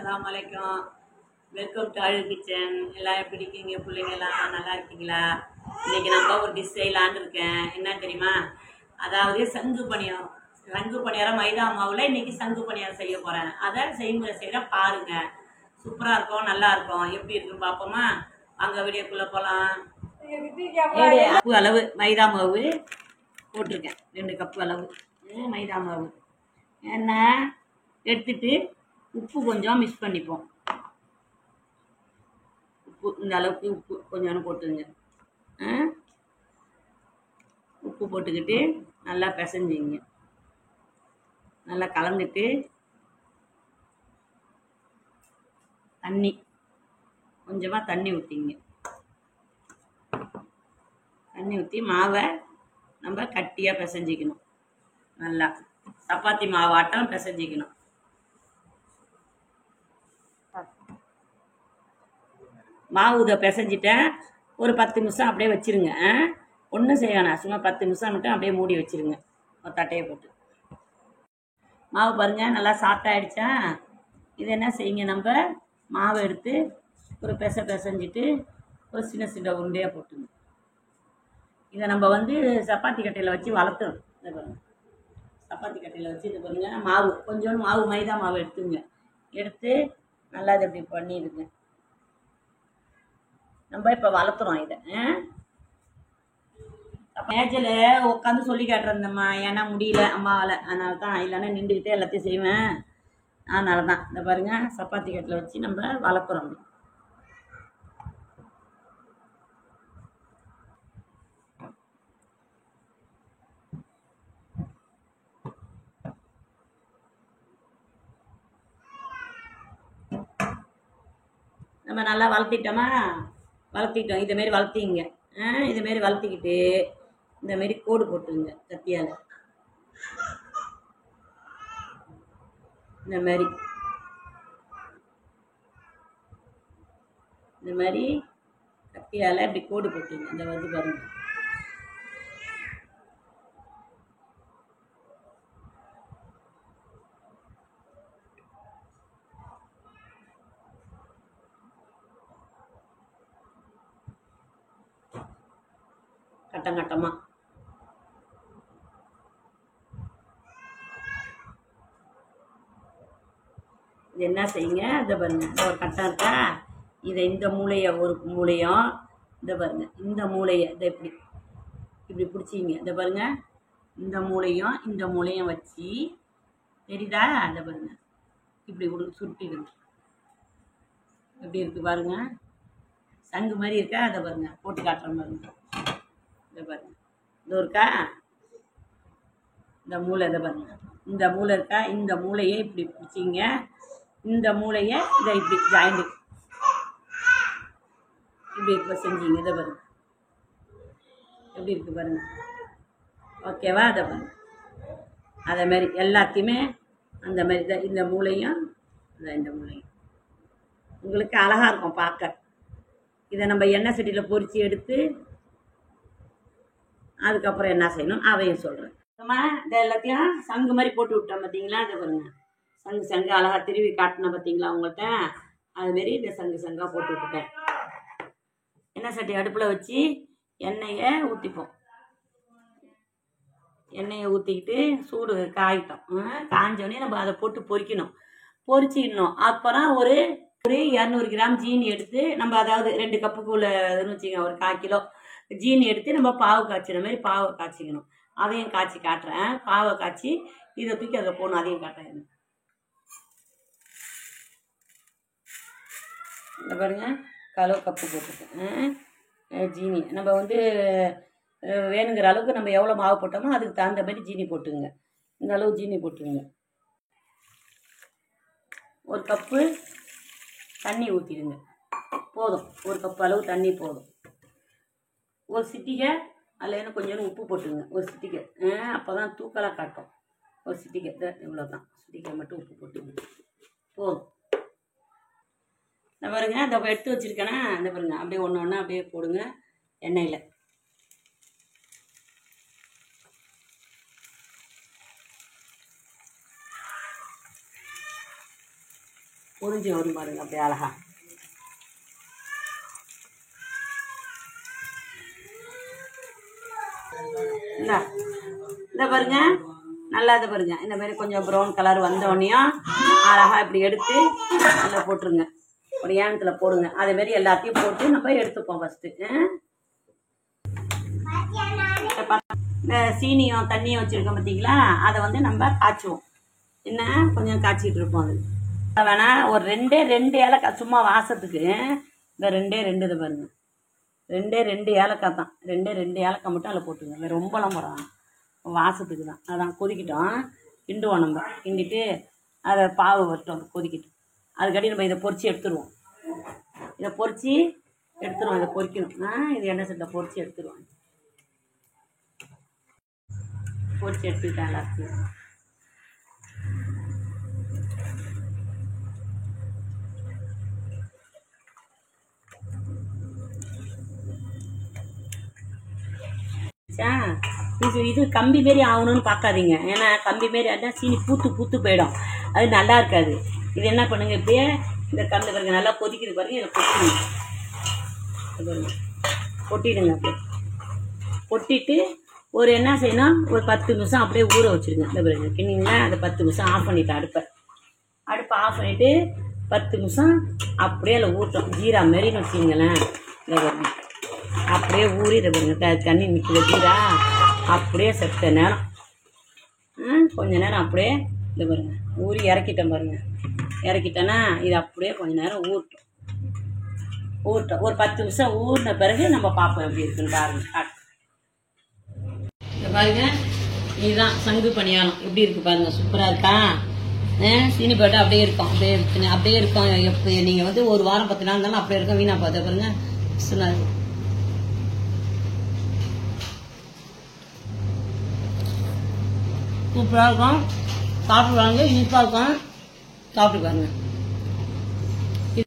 அஸ்ஸலாமு அலைக்கும். Welcome to அழகு கிச்சன். எல்லாம் எப்படி இருக்கீங்க? பிள்ளைங்கெல்லாம் நல்லா இருக்கீங்களா? இன்னைக்கு நம்ம ஒரு டிஷ் செய்யலான்னு இருக்கேன். என்ன தெரியுமா? அதாவது சங்கு பணியாரம் மைதா மாவில் இன்னைக்கு சங்கு பணியாரம் செய்ய போகிறேன். அதை செய்முறை செய்கிறேன் பாருங்க. சூப்பராக இருக்கும், நல்லா இருக்கும். எப்படி இருக்குன்னு பார்ப்போமா? அங்கே வீடியோக்குள்ளே போகலாம். கப்பு அளவு மைதா மாவு போட்டிருக்கேன். 2 கப்பு அளவு மைதா மாவு. எண்ணெய் எடுத்துட்டு உப்பு கொஞ்சம் மிக்ஸ் பண்ணிப்போம். உப்பு இந்த அளவுக்கு உப்பு கொஞ்சம் போட்டுங்க. உப்பு போட்டுக்கிட்டு நல்லா பிசைஞ்சிங்க. நல்லா கலந்துட்டு கொஞ்சமாக தண்ணி ஊற்றிங்க. தண்ணி ஊற்றி மாவை நம்ம கட்டியாக பிசைஞ்சிக்கணும். நல்லா சப்பாத்தி மாவாட்டம் பிசைஞ்சிக்கணும். மாவு இதை பிசைஞ்சிட்டேன். ஒரு 10 நிமிஷம் அப்படியே வச்சுருங்க. ஒன்றும் செய்ய வேணாம், சும்மா 10 நிமிஷம் மட்டும் அப்படியே மூடி வச்சுருங்க. ஒரு தட்டையை போட்டு. மாவு பாருங்கள் நல்லா சாஃப்டாகிடுச்சா? இது என்ன செய்யுங்க, நம்ம மாவை எடுத்து ஒரு பிசைஞ்சிட்டு ஒரு சின்ன சின்ன உருண்டையாக போட்டுங்க. இதை நம்ம சப்பாத்தி கட்டையில் வச்சு வளர்த்துறோம். இதை பாருங்கள், சப்பாத்தி கட்டையில் வச்சு இது பாருங்கள். மாவு கொஞ்சோண்டு மாவு மைதா மாவு எடுத்து நல்லா இதை இப்படி பண்ணிடுங்க. நம்ம இப்போ வளர்த்துறோம் இதை. மேஜில் உட்காந்து சொல்லி காட்டுறேன்மா, ஏன்னா முடியல அம்மாவால். அதனால தான், இல்லைன்னா நின்றுக்கிட்டே எல்லாத்தையும் செய்வேன். அதனால தான் இந்த பாருங்கள், சப்பாத்தி கட்டில் வச்சு நம்ம வளர்க்குறோம். நம்ம நல்லா வளர்த்திட்டோம். இதுமாரி வளர்த்திங்க. இதுமாரி வளர்த்திக்கிட்டு இந்தமாரி கோடு போட்டுருங்க கத்தியால். இந்த மாதிரி கத்தியால் இப்படி கோடு போட்டுருங்க. இந்த பாருங்க. கட்டமாக இது என்ன செய்யுங்க, இதை பாருங்க. ஒரு கட்டம் இருக்கா, இதை இந்த ஒரு மூளையும் இதை பாருங்க, இந்த மூளையை இதை இப்படி பிடிச்சிங்க. இதை பாருங்க, இந்த மூளையும் வச்சு தெரியுதா? இதை பாருங்க, இப்படி சுட்டிடுங்க. எப்படி இருக்கு பாருங்க, சங்கு மாதிரி இருக்கா? அதை பாருங்க, போட்டு காட்டுற பாருங்க. இதை பாருங்க, இது இருக்கா இந்த மூளை. இதை பாருங்க, இந்த மூளை இருக்கா, இந்த மூளையை இப்படி பிடிச்சிங்க. இந்த மூளையை இதை இப்படி ஜாயிண்ட் இப்படி இப்போ செஞ்சீங்க. இதை பாருங்க எப்படி இருக்கு பாருங்க. ஓகேவா? அதை பாருங்க. அதே மாதிரி எல்லாத்தையுமே அந்த மாதிரி தான். இந்த மூளையும் இந்த மூளையும் உங்களுக்கு அழகாக இருக்கும் பார்க்க. இதை நம்ம எண்ணெய் சட்டியில் பொரித்து எடுத்து அதுக்கப்புறம் என்ன செய்யணும் அதையும் சொல்கிறேன். இதை எல்லாத்தையும் சங்கு மாதிரி போட்டு விட்டோம் பார்த்தீங்களா? அதை பாருங்க, சங்கு அழகாக திருவி காட்டினேன் பார்த்தீங்களா உங்கள்கிட்ட? அதுமாரி இந்த சங்காக போட்டு விட்டுட்டேன். எண்ணெய் சட்டி அடுப்பில் வச்சு எண்ணெயை ஊற்றிப்போம். எண்ணெயை ஊற்றிக்கிட்டு சூடு காயிட்டோம். காஞ்சோடனே நம்ம அதை போட்டு பொரிச்சிடணும். அப்புறம் ஒரு 200 கிராம் ஜீனி எடுத்து நம்ம, அதாவது 2 கப்புக்கு உள்ளதுன்னு வச்சுக்கோங்க, ஒரு 1/4 கிலோ ஜீனி எடுத்து நம்ம பாவு காய்ச்சிற மாதிரி பாவை காய்ச்சிக்கணும். அதையும் காய்ச்சி காட்டுறேன். பாவை காய்ச்சி இதை தூக்கி அதில் போகணும். அதையும் காட்டுறேன். இந்த பாருங்க, 1/4 கப்பு போட்டுருக்கேன் ஜீனி. நம்ம வேணுங்கிற அளவுக்கு நம்ம எவ்வளோ மாவு போட்டோமோ அதுக்கு தகுந்த மாதிரி ஜீனி போட்டுங்க. இந்த அளவு ஜீனி போட்டுருங்க. 1 கப்பு தண்ணி ஊற்றிடுங்க. போதும், 1 கப்பு அளவு தண்ணி போதும். ஒரு சிட்டிகை அதில் கொஞ்சம் உப்பு போட்டுங்க. ஒரு சிட்டிகை, அப்போ தான் தூக்கலாக காட்டும். ஒரு சிட்டிகை இவ்வளோ தான். சிட்டிகை மட்டும் உப்பு போட்டுங்க, போதும். இந்த பாருங்க, இந்த எடுத்து வச்சுருக்கேன்னா இந்த பாருங்க, அப்படியே ஒன்று அப்படியே போடுங்க எண்ணெயில். பொரிஞ்சு வரும் பாருங்க அப்படியே அழகா. இந்த பாருங்க நல்லா இதை பாருங்க. இந்த மாதிரி கொஞ்சம் ப்ரௌன் கலர் வந்தோடனையும் அழகா இப்படி எடுத்து நல்லா போட்டுருங்க. ஒரு ஏனத்தில் போடுங்க. அதே மாதிரி எல்லாத்தையும் போட்டு நம்ம எடுத்துப்போம் ஃபஸ்ட்டு. இந்த சீனியும் தண்ணியும் வச்சுருக்கோம் பார்த்தீங்களா, அதை வந்து நம்ம காய்ச்சுவோம். என்ன கொஞ்சம் காய்ச்சிட்டு இருப்போம். அது வேணா ஒரு ரெண்டு ஏலக்காய் சும்மா வாசத்துக்கு. இந்த ரெண்டு இதை பாருங்க, ரெண்டு ஏலக்காய் தான். ரெண்டு ஏலக்காய் மட்டும் அதில் போட்டுங்க. ரொம்பலாம் போடுறாங்க, வாசத்துக்கு தான். அதான் கொதிக்கிட்டோம், கிண்டுவோம். நம்ம கிண்டிட்டு அதை பாவு வரட்டும், கொதிக்கிட்டோம். அதுக்காட்டி நம்ம இதை பொரிச்சு எடுத்துருவோம். இதை பொரிச்சு எடுத்துருவோம். இதை பொரிக்கணும். இது எண்ணெய் சட்டில் பொரிச்சு எடுத்துருவோம். பொரிச்சு எடுத்துக்கிட்டேன் எல்லாத்தையும். இது கம்பி மாரி ஆகணும்னு பார்க்காதீங்க. ஏன்னா கம்பி மாரி இருந்தால் சீனி பூத்து போயிடும், அது நல்லா இருக்காது. இது என்ன பண்ணுங்க, இப்படியே இந்த கம்பி பாருங்க நல்லா கொதிக்குது பாருங்க, இதை கொட்டிடுங்க. கொட்டிடுங்க. அப்படியே கொட்டிட்டு ஒரு என்ன செய்யணும், ஒரு 10 நிமிஷம் அப்படியே ஊற வச்சுருங்க. இந்த பாருங்க கிண்ணிங்களா, அதை 10 நிமிஷம் ஆஃப் பண்ணிவிட்டு அடுப்பை ஆஃப் பண்ணிவிட்டு 10 நிமிஷம் அப்படியே அதில் ஊற்றோம். ஜீரா மாரின்னு வச்சுங்களேன். இந்த பாருங்க அப்படியே ஊறி இதை பாருங்க தண்ணி நிற்கிற ஜீரா அப்படியே செத்த நேரம் கொஞ்ச நேரம் அப்படியே இந்த பாருங்க ஊறி இறக்கிட்டேன் பாருங்க. இறக்கிட்டேன்னா இது அப்படியே கொஞ்ச நேரம் ஊறட்டும். ஒரு 10 நிமிஷம் ஊறின பிறகு நம்ம பார்ப்போம் எப்படி இருக்குன்னு பாருங்க. இந்த பாருங்க இதுதான் சங்கு பணியாரம். எப்படி இருக்கு பாருங்க, சூப்பராக இருக்கா? சீனி போட்டு அப்படியே இருக்கும், அப்படியே இருக்கும். எப்போ நீங்கள் வந்து ஒரு வாரம் 10 நாள் இருந்தாலும் அப்படியே இருக்கும், வீணா பார்த்து பாருங்க. சொன்னாரு சூப்பராக இருக்கும். சாப்பிட்டு வாங்க, இனிப்பாக இருக்கும். சாப்பிட்டு பாருங்க.